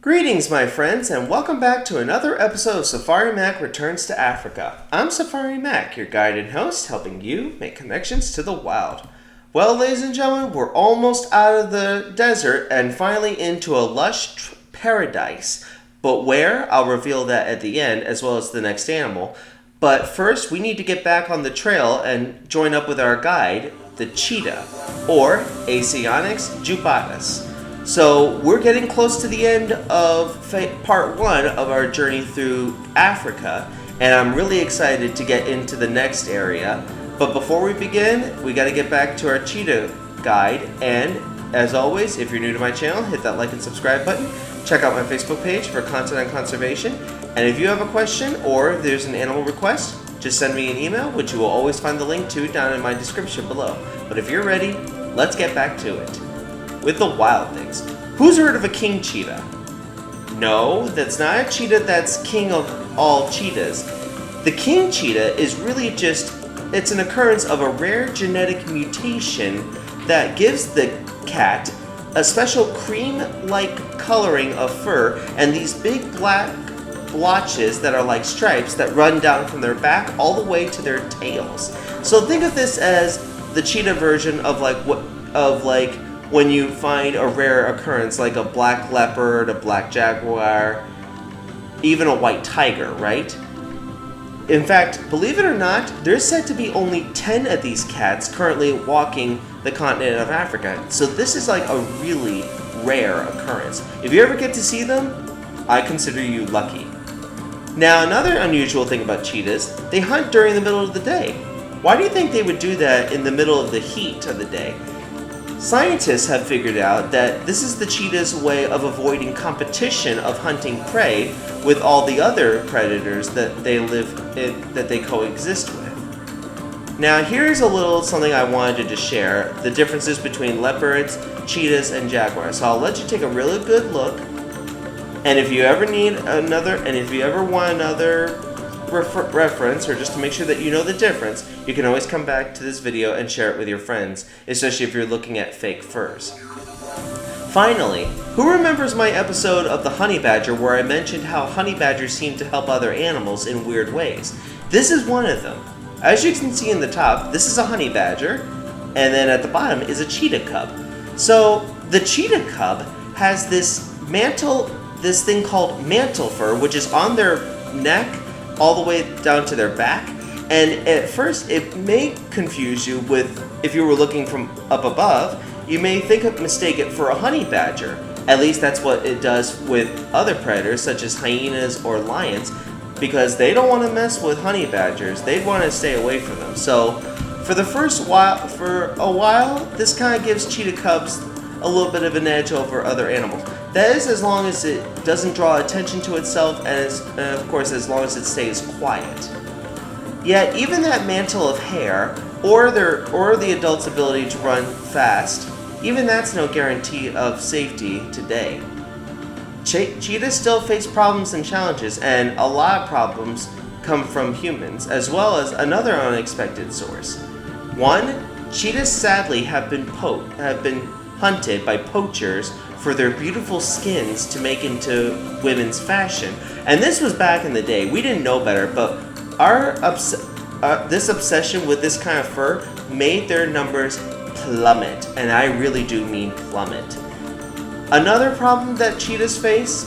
Greetings, my friends, and welcome back to another episode of Safari Mack Returns to Africa. I'm Safari Mack, your guide and host, helping you make connections to the wild. Well, ladies and gentlemen, we're almost out of the desert and finally into a lush paradise. But where? I'll reveal that at the end, as well as the next animal. But first, we need to get back on the trail and join up with our guide, the cheetah, or Asionyx jubatus. So we're getting close to the end of part one of our journey through Africa, and I'm really excited to get into the next area. But before we begin, we got to get back to our cheetah guide, and as always, if you're new to my channel, hit that like and subscribe button. Check out my Facebook page for content on conservation, and if you have a question or if there's an animal request, just send me an email, which you will always find the link to down in my description below. But if you're ready, let's get back to it. With the wild things. Who's heard of a king cheetah? No, that's not a cheetah that's king of all cheetahs. The king cheetah is really it's an occurrence of a rare genetic mutation that gives the cat a special cream-like coloring of fur and these big black blotches that are like stripes that run down from their back all the way to their tails. So think of this as the cheetah version of when you find a rare occurrence like a black leopard, a black jaguar, even a white tiger, right? In fact, believe it or not, there's said to be only 10 of these cats currently walking the continent of Africa. So this is like a really rare occurrence. If you ever get to see them, I consider you lucky. Now, another unusual thing about cheetahs, they hunt during the middle of the day. Why do you think they would do that in the middle of the heat of the day? Scientists have figured out that this is the cheetah's way of avoiding competition of hunting prey with all the other predators that they coexist with. Now here's a little something I wanted to share, the differences between leopards, cheetahs, and jaguars. So I'll let you take a really good look, and if you ever want another reference, or just to make sure that you know the difference, you can always come back to this video and share it with your friends, especially if you're looking at fake furs. Finally, who remembers my episode of the honey badger where I mentioned how honey badgers seem to help other animals in weird ways? This is one of them. As you can see in the top, this is a honey badger, and then at the bottom is a cheetah cub. So the cheetah cub has this thing called mantle fur, which is on their neck all the way down to their back, and at first it may confuse you with, if you were looking from up above, you may mistake it for a honey badger. At least that's what it does with other predators such as hyenas or lions, because they don't want to mess with honey badgers. They want to stay away from them. So for a while, this kind of gives cheetah cubs a little bit of an edge over other animals. That is as long as it doesn't draw attention to itself, and of course as long as it stays quiet. Yet even that mantle of hair, or the adult's ability to run fast, even that's no guarantee of safety today. Cheetahs still face problems and challenges, and a lot of problems come from humans, as well as another unexpected source. One, cheetahs sadly have been hunted by poachers for their beautiful skins to make into women's fashion. And this was back in the day. We didn't know better, but this obsession with this kind of fur made their numbers plummet, and I really do mean plummet. Another problem that cheetahs face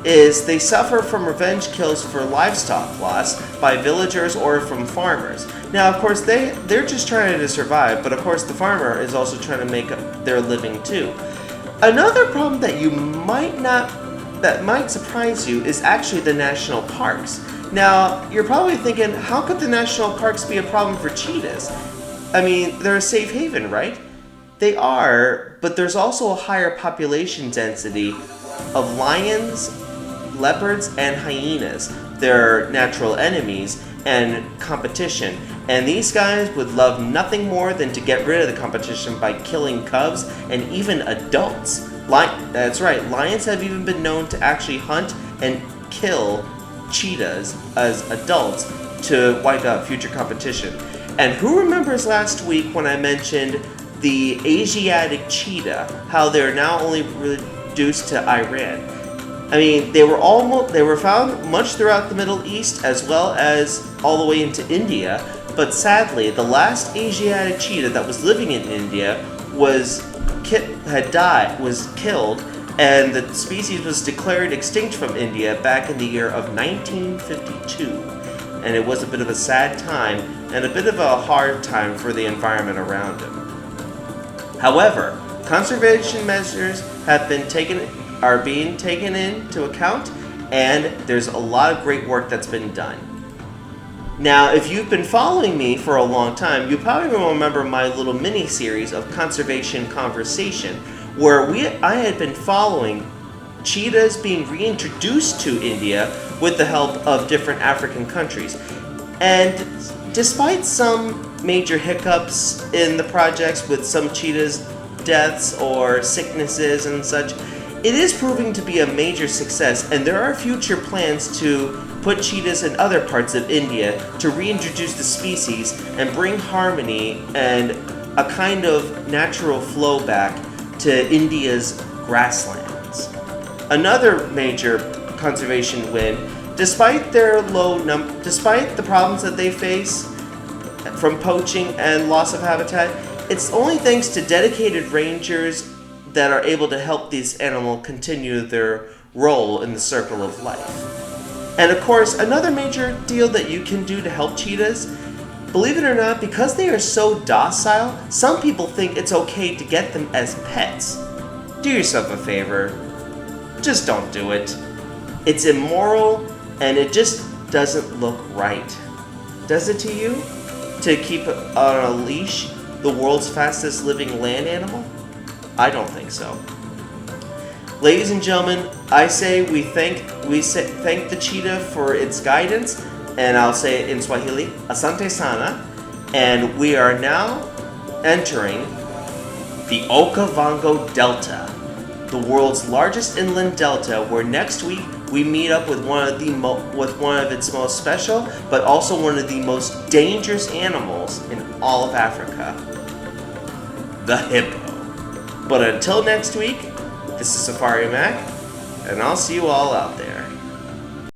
is they suffer from revenge kills for livestock loss by villagers or from farmers. Now, of course, they're just trying to survive, but of course the farmer is also trying to make their living too. Another problem that might surprise you is actually the national parks. Now, you're probably thinking, how could the national parks be a problem for cheetahs? I mean, they're a safe haven, right? They are, but there's also a higher population density of lions, leopards, and hyenas. They're natural enemies and competition. And these guys would love nothing more than to get rid of the competition by killing cubs and even adults. That's right, lions have even been known to actually hunt and kill cheetahs as adults to wipe out future competition. And who remembers last week when I mentioned the Asiatic cheetah, how they're now only reduced to Iran? I mean, they were found much throughout the Middle East as well as all the way into India, but sadly, the last Asiatic cheetah that was living in India was killed, and the species was declared extinct from India back in the year of 1952. And it was a bit of a sad time and a bit of a hard time for the environment around him. However, conservation measures are being taken into account, and there's a lot of great work that's been done. Now, if you've been following me for a long time, you probably will remember my little mini-series of Conservation Conversation, where I had been following cheetahs being reintroduced to India with the help of different African countries. And despite some major hiccups in the projects with some cheetahs' deaths or sicknesses and such, it is proving to be a major success, and there are future plans to put cheetahs in other parts of India to reintroduce the species and bring harmony and a kind of natural flow back to India's grasslands. Another major conservation win, despite the problems that they face from poaching and loss of habitat, it's only thanks to dedicated rangers that are able to help these animals continue their role in the circle of life. And of course, another major deal that you can do to help cheetahs, believe it or not, because they are so docile, some people think it's okay to get them as pets. Do yourself a favor. Just don't do it. It's immoral, and it just doesn't look right. Does it to you? To keep on a leash the world's fastest living land animal? I don't think so. Ladies and gentlemen, I say we thank the cheetah for its guidance, and I'll say it in Swahili, asante sana, and we are now entering the Okavango Delta, the world's largest inland delta, where next week we meet up with one of its most special, but also one of the most dangerous animals in all of Africa, the hippo. But until next week, this is Safari Mack, and I'll see you all out there.